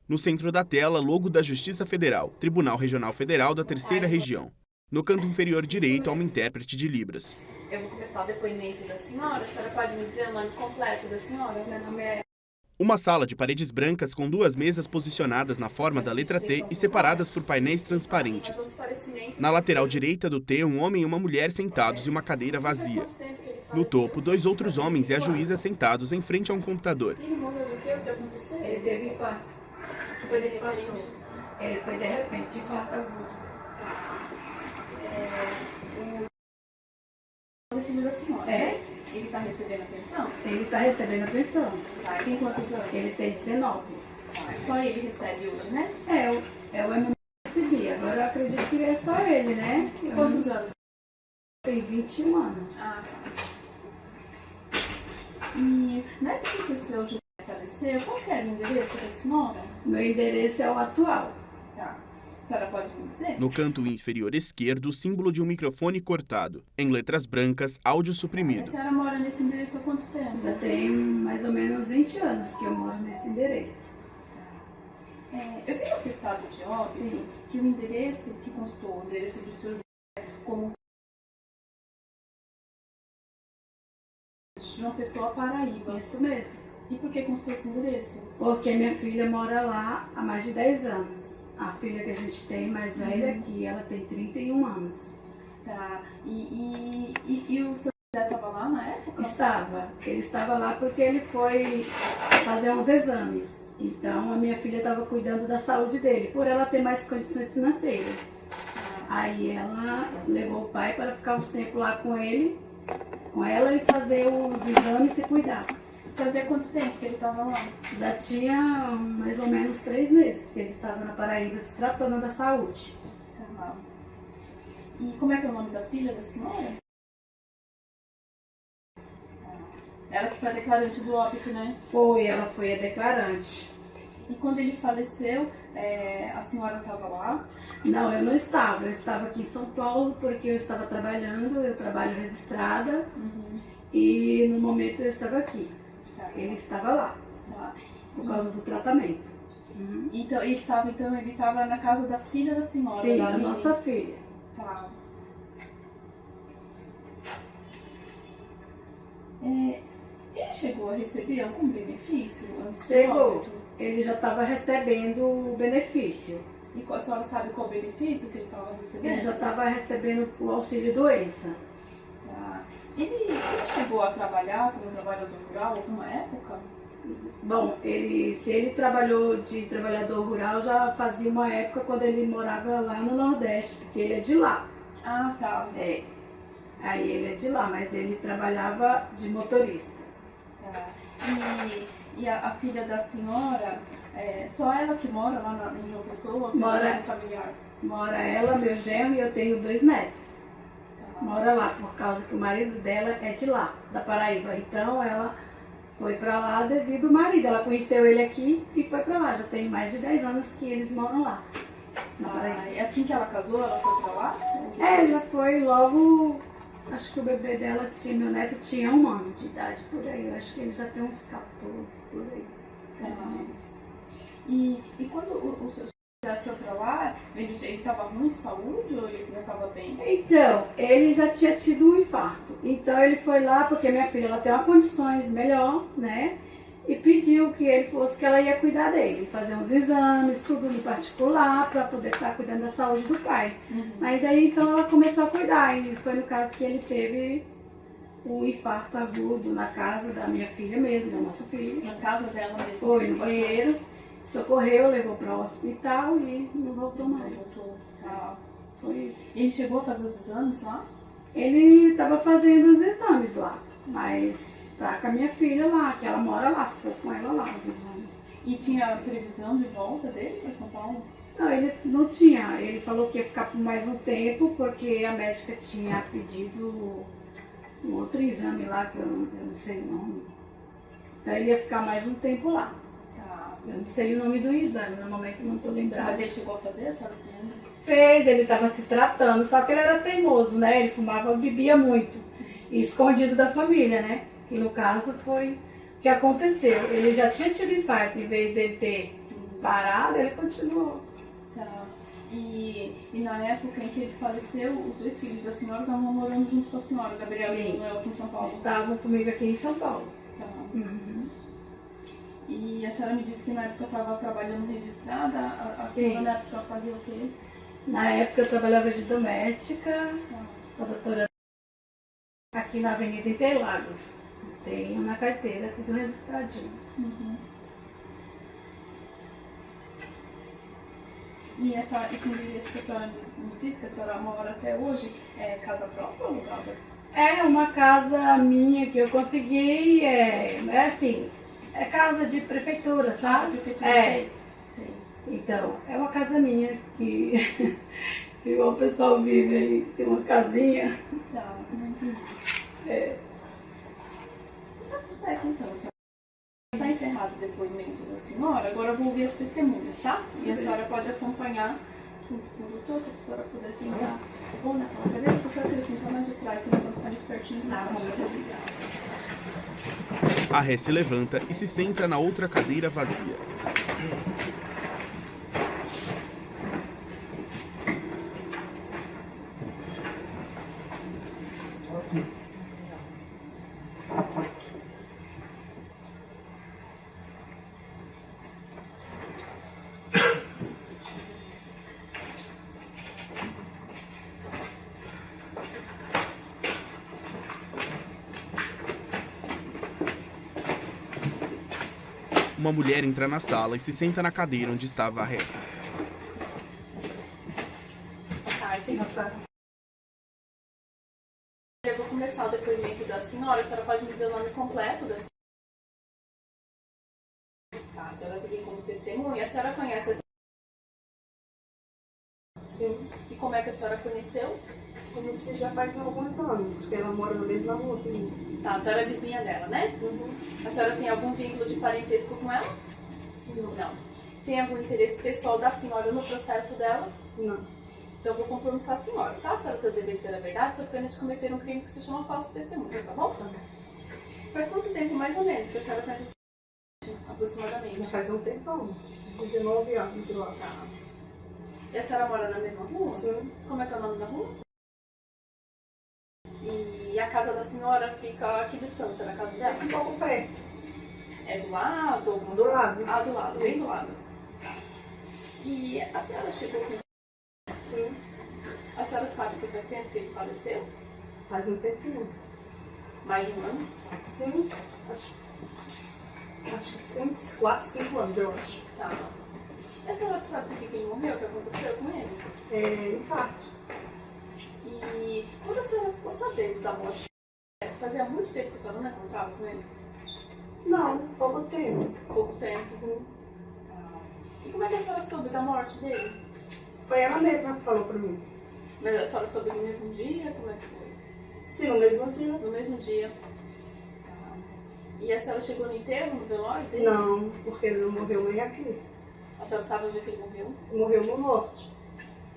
No centro da tela, logo da Justiça Federal, Tribunal Regional Federal da Terceira Região. No canto inferior direito, há uma intérprete de Libras. Eu vou começar o depoimento da senhora. A senhora pode me dizer o nome completo da senhora? Meu nome é... Uma sala de paredes brancas com duas mesas posicionadas na forma da letra T e separadas por painéis transparentes. Na lateral direita do T, um homem e uma mulher sentados e uma cadeira vazia. No topo, dois outros homens e a juíza sentados em frente a um computador. Ele morreu do que? O que aconteceu? Ele teve infarto. Ele foi de repente, infarto agudo. O filho da senhora, É. né? Ele está recebendo a pensão? Ele está recebendo a pensão. Tá. Tem quantos anos? Ele tem 19. Só ele recebe hoje, né? É o Emanuel que recebia. Agora eu acredito que é só ele, né? Quantos anos? Tem 21 anos. Ah, tá. E na época que o senhor José faleceu, qual que era o endereço da senhora? Meu endereço é o atual. Tá. A senhora pode me dizer? No canto inferior esquerdo, o símbolo de um microfone cortado. Em letras brancas, áudio A suprimido. senhora mora nesse endereço há quanto tempo? Já tem mais ou menos 20 anos que eu moro nesse endereço. Eu vi no atestado de óbito que o endereço que constou, o endereço do senhor José, como de uma pessoa Paraíba. Isso mesmo. E por que constou esse endereço? Porque minha filha mora lá há mais de 10 anos. A filha que a gente tem mais velha aqui, ela tem 31 anos. Tá. E o senhor José estava lá na época? Ele estava lá porque ele foi fazer uns exames. Então a minha filha estava cuidando da saúde dele, por ela ter mais condições financeiras. Aí ela levou o pai para ficar uns tempos lá com ele, com ela e fazer os exames e cuidar. Fazia quanto tempo que ele estava lá? Já tinha mais ou menos 3 meses que ele estava na Paraíba se tratando da saúde. Tá. E como é que é o nome da filha da senhora? Ela que foi a declarante do óbito, né? Ela foi a declarante. E quando ele faleceu, a senhora estava lá? Não, eu não estava. Eu estava aqui em São Paulo porque eu estava trabalhando, eu trabalho registrada. E no momento eu estava aqui. Tá. Ele estava lá, Tá. por causa do tratamento. Então ele estava na casa da filha da senhora? Sim, da da nossa filha. Tá. Ele chegou a receber algum benefício antes do Chegou. óbito? Ele já estava recebendo o benefício. E a senhora sabe qual benefício que ele estava recebendo? Ele já estava recebendo o auxílio doença. Tá. Ele chegou a trabalhar como trabalhador rural alguma época? Bom, se ele trabalhou de trabalhador rural, já fazia uma época quando ele morava lá no Nordeste, porque ele é de lá. Ah, tá. Aí ele é de lá, mas ele trabalhava de motorista. Tá. E a filha da senhora, só ela que mora lá em João Pessoa? Mora. Familiar? Mora ela, meu genro e eu tenho 2 netos. Tá. Mora lá, por causa que o marido dela é de lá, da Paraíba. Então ela foi pra lá devido ao marido. Ela conheceu ele aqui e foi pra lá. Já tem mais de 10 anos que eles moram lá. Na Paraíba. E assim que ela casou, ela foi pra lá? Já foi logo. Acho que o bebê dela, meu neto, tinha 1 ano de idade por aí. Eu acho que ele já tem uns 14 por aí. Mais ou menos. E quando o seu já foi pra lá, ele estava ruim de saúde ou ele ainda estava bem? Então, ele já tinha tido um infarto. Então ele foi lá porque minha filha ela tem uma condições melhor, né? E pediu que ele fosse, que ela ia cuidar dele, fazer uns exames, tudo em particular, para poder estar cuidando da saúde do pai. Mas aí então ela começou a cuidar, e foi no caso que ele teve um infarto agudo na casa da minha filha mesmo, da nossa filha. Na casa dela mesmo? Foi no banheiro, socorreu, levou para o hospital e não voltou mais. Foi isso. E ele chegou a fazer os exames lá? Ele estava fazendo os exames lá, mas tá com a minha filha lá, que ela mora lá, ficou com ela lá os exames. E tinha previsão de volta dele para São Paulo? Não, ele não tinha. Ele falou que ia ficar por mais um tempo, porque a médica tinha pedido um outro exame lá, que eu não sei o nome. Então ele ia ficar mais um tempo lá. Tá. Eu não sei o nome do exame, no momento não estou lembrada. Mas ele chegou a fazer, a senhora se lembra? Fez, ele estava se tratando, só que ele era teimoso, né? Ele fumava, bebia muito, e escondido da família, né? Que no caso foi o que aconteceu. Ele já tinha tido infarto, em vez dele ter parado, ele continuou. Tá. E na época em que ele faleceu, os dois filhos da senhora estavam morando junto com a senhora, Gabriel e Manuel, aqui em São Paulo? Estavam comigo aqui em São Paulo. Tá. Uhum. E a senhora me disse que na época estava trabalhando registrada, a Sim. senhora na época fazia o quê? Na época eu trabalhava de doméstica, Tá. com a doutora aqui na Avenida Interlagos. Tenho na carteira, tudo registradinho. Uhum. E esse endereço que a senhora me disse, que a senhora mora até hoje, é casa própria ou alugada? É uma casa minha que eu consegui, é assim, é casa de prefeitura, sabe? Prefeitura, É. sei. Então, é uma casa minha que igual o pessoal vive aí, tem uma casinha. Tá, não entendi. É. Tá certo, então, senhora. Está encerrado o depoimento da senhora, agora eu vou ouvir as testemunhas, tá? E a senhora pode acompanhar junto com o doutor, se a senhora puder sentar ou naquela cadeira, se a senhora quiser sentar mais de trás, também vai ficar muito pertinho. Tá, muito obrigada. A Ré se levanta e se senta na outra cadeira vazia. Uma mulher entra na sala e se senta na cadeira onde estava a Ré. Boa tarde. Eu vou começar o depoimento da senhora. A senhora pode me dizer o nome completo da senhora? Tá, a senhora tem como testemunha. A senhora conhece a senhora? Sim, E como é que a senhora conheceu? conheci já faz alguns anos, porque ela mora na mesma rua que eu. Tá, a senhora é vizinha dela, né? A senhora tem algum vínculo de parentesco com ela? Não. Tem algum interesse pessoal da senhora no processo dela? Não, Então eu vou compromissar a senhora, tá? A senhora tem o dever de dizer a verdade, sob pena de cometer um crime que se chama falso testemunho, tá bom? tá. Faz quanto tempo, mais ou menos, que a senhora conhece a senhora? Aproximadamente. Já faz um tempão, 19 anos lá. Tá. E a senhora mora na mesma rua? Sim, Como é que é o nome da rua? E a casa da senhora fica a que distância da casa dela? um pouco perto. É do lado? Algumas Do casas? lado. Ah, do lado, bem do lado. Tá. E a senhora chegou com... Sim, A senhora sabe se faz tempo que ele faleceu? faz um tempinho. Mais de um ano? Sim, acho que uns 4, 5 anos, eu acho. Tá. E a senhora sabe por que ele morreu? O que aconteceu com ele? É infarto. E quando a senhora ficou sabendo da morte, fazia muito tempo que a senhora não encontrava com ele? Não, pouco tempo. Pouco tempo. Sim. E como é que a senhora soube da morte dele? Foi ela mesma que falou pra mim. Mas a senhora soube no mesmo dia? Como é que foi? Sim, no mesmo dia. No mesmo dia. E a senhora chegou no enterro, no velório dele? Não, porque ele não morreu nem aqui. A senhora sabe onde é que ele morreu? Morreu no norte.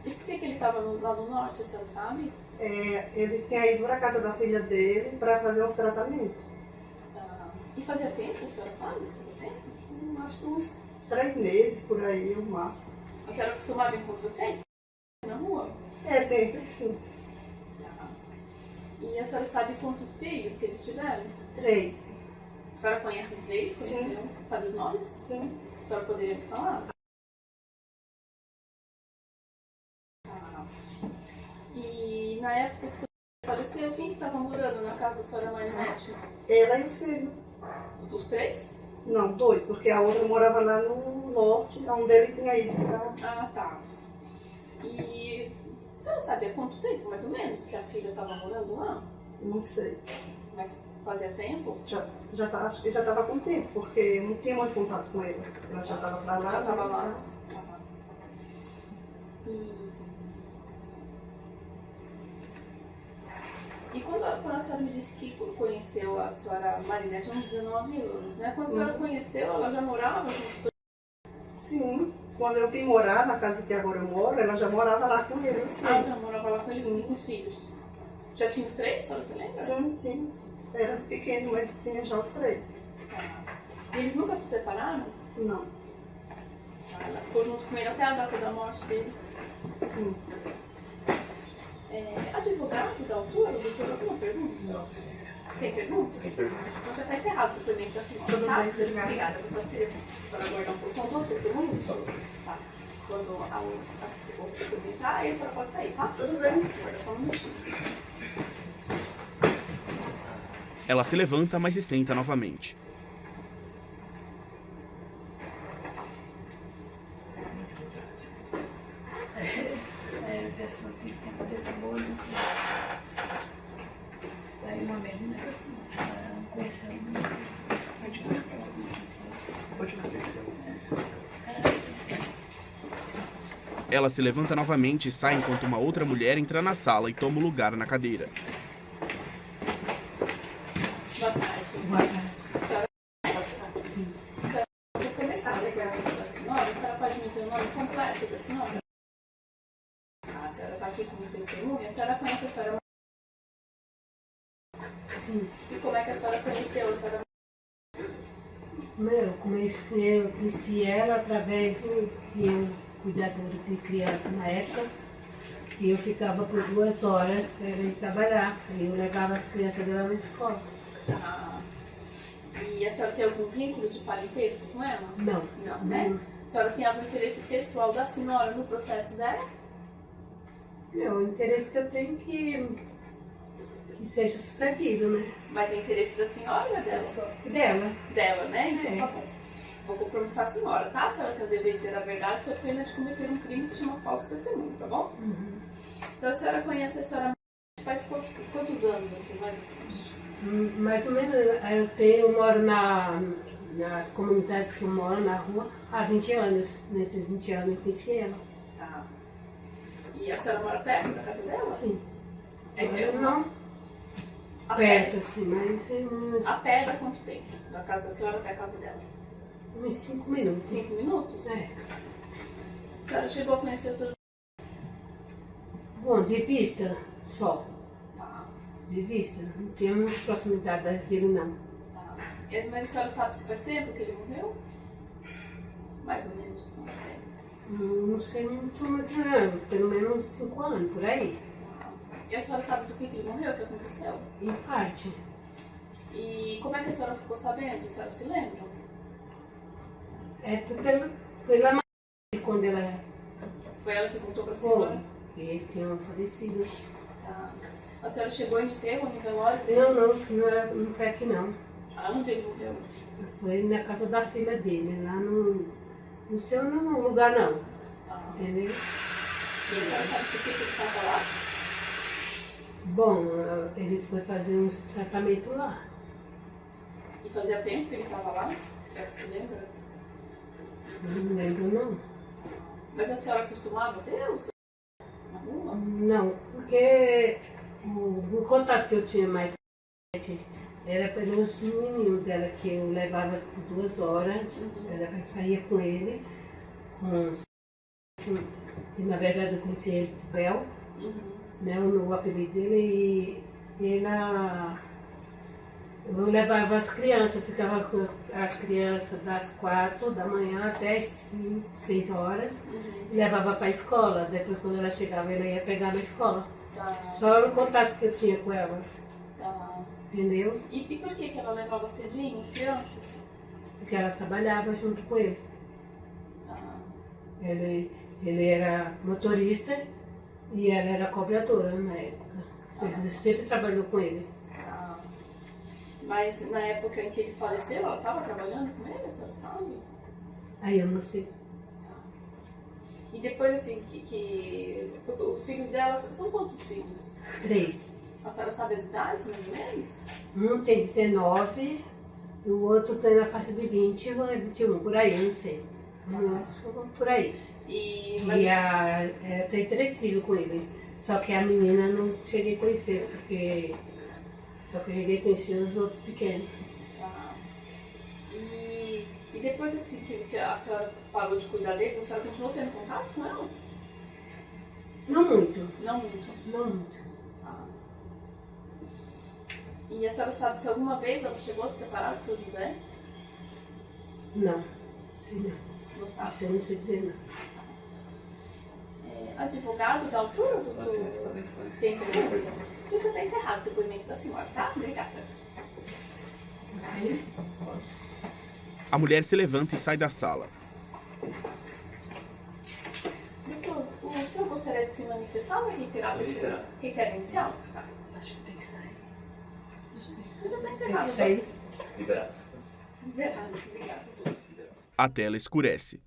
E por que ele estava lá no norte, a senhora sabe? Ele tinha ido pra casa da filha dele pra fazer uns tratamentos. Tá. E fazia tempo, a senhora sabe? Se fazia tempo? Acho que uns 3 meses por aí, o máximo. A senhora costumava encontrar sempre? Na rua? É sempre sim. Tá. E a senhora sabe quantos filhos que eles tiveram? 3. A senhora conhece os três? Sim. Conheceu? Sabe os nomes? Sim. A senhora poderia me falar? Tá. E na época que a senhora faleceu, quem estava morando na casa da senhora Marinette? Ela e o filho. Os três? Não, 2, porque a outra morava lá no norte, onde ele tinha ido pra... Ah, tá. E a senhora sabe há quanto tempo, mais ou menos, que a filha estava morando lá? Não sei. Mas fazia tempo? Acho que já estava com tempo, porque eu não tinha muito contato com ele. Ela já estava pra lá. Já estava né? lá? Tá. E quando a senhora me disse que conheceu a senhora Marinette há uns 19 anos, né? Quando a senhora conheceu, ela já morava junto? Sim. Quando eu vim morar na casa que agora eu moro, ela já morava lá com ele. Sim. Ah, já morava lá com ele e com os filhos. Já tinha os três, a senhora se lembra? Sim. Era pequeno, mas tinha já os 3. Tá. E eles nunca se separaram? Não. Tá. Ela ficou junto com ele até a data da morte dele. Sim. Advogado da autora, doutor, alguma pergunta? Não, silêncio. Sem perguntas? Sem perguntas. Então já está encerrado o depoimento da senhora, Tudo tá? bem, obrigada. Obrigada. Eu só queria a senhora aguardar um pouco. São duas testemunhas? Só. Tá. Quando a testemunha entrar, aí a senhora pode sair, tá? Tudo bem. Agora só um minutinho. Ela se levanta, mas se senta novamente. A pessoa tem que ter cabeça boa, né? Aí uma menina Ela se levanta novamente e sai enquanto uma outra mulher entra na sala e toma o lugar na cadeira. Boa tarde. Boa tarde. A senhora Sim. Vou começar o depoimento da senhora. A senhora pode me dizer o nome completo da senhora? A senhora está aqui como testemunha. A senhora conhece a senhora? Sim. E como é que a senhora conheceu a senhora? Eu conheci ela através do que eu, cuidadora de criança na época, e eu ficava por 2 horas para ir trabalhar. E eu levava as crianças dela na escola. Ah, e a senhora tem algum vínculo de parentesco com ela? Não. Não, né? A senhora tem algum interesse pessoal da senhora no processo dela? O interesse que eu tenho que seja sucedido, né? Mas é interesse da senhora ou é dela? Dela. Dela, né? Então É. tá bom. Vou compromissar a senhora, tá? A senhora tem o dever de dizer a verdade, sob pena de cometer um crime que se chama falso testemunho, tá bom? Uhum. Então a senhora conhece a senhora faz quantos anos, assim, mais ou menos? Mais ou menos, eu moro na comunidade que eu moro, na rua, há 20 anos. Nesses 20 anos eu conheci ela. Tá. E a senhora mora perto da casa dela? Sim. Não. A Perto, pé? assim, mas A pé dá quanto tempo? Da casa da senhora até a casa dela? uns 5 minutos. 5 minutos? É. A senhora chegou a conhecer o seu... Bom, de vista só. Tá, De vista. Não tinha muita proximidade dele, não. tá. Mas a senhora sabe se faz tempo que ele morreu? Mais ou menos quanto tempo? Não sei muito, mas pelo menos 5 anos, por aí. Tá. E a senhora sabe do que ele morreu, o que aconteceu? Infarte. E como é que a senhora ficou sabendo? A senhora se lembra? É pela mãe, quando ela Foi ela que contou pra foi, senhora? que ele tinha falecido. Tá. A senhora chegou no enterro, no velório dele? Não foi aqui não. Aonde ele morreu? Foi na casa da filha dele, lá no seu lugar não. Tá. Entendeu? E a senhora sabe por que ele estava lá? Bom, ele foi fazer uns tratamentos lá. E fazia tempo que ele estava lá? A senhora se lembra? Não lembro não. Mas a senhora costumava ver o senhor na rua? Não, porque o contato que eu tinha mais era pelos meninos dela, que eu levava por 2 horas, ela saía com ele, que na verdade eu conheci ele por Bel, né, o apelido dele, e eu levava as crianças, eu ficava com as crianças das 4 da manhã até as 5, 6 horas, e levava para a escola. Depois, quando ela chegava, ela ia pegar na escola. Tá. Só o contato que eu tinha com ela, Tá. entendeu? E por que ela levava cedinho as crianças? Porque ela trabalhava junto com ele. Tá. Ele era motorista e ela era cobradora na época. Ele sempre trabalhou com ele. Tá. Mas na época em que ele faleceu, ela estava trabalhando com ele, a senhora sabe? Aí eu não sei. E depois, assim, que os filhos dela, são quantos filhos? 3. A senhora sabe as idades, mais ou menos? Um tem 19 e o outro tem na faixa de 20 ou 21, por aí, eu não sei. Por aí. E Tem 3 filhos com ele. Só que a menina não cheguei a conhecer, porque só que eu cheguei a conhecer os outros pequenos. Tá. E depois, assim, que a senhora parou de cuidar deles, a senhora continuou tendo contato com ela? Não muito, Não muito. não muito. Tá. E a senhora sabe se alguma vez ela chegou a se separar do seu José? Não, sim, não. Não sabe? Isso eu não sei dizer não. Advogado da altura, doutor? Tem dúvida? Então já está encerrado o depoimento da senhora, tá? Obrigada. A mulher se levanta e sai da sala. Doutor, o senhor gostaria de se manifestar ou reiterar? Requer inicial? Tá. Acho que tem que sair. Já está encerrado. Tem que sair. Liberado. Obrigada. A tela escurece.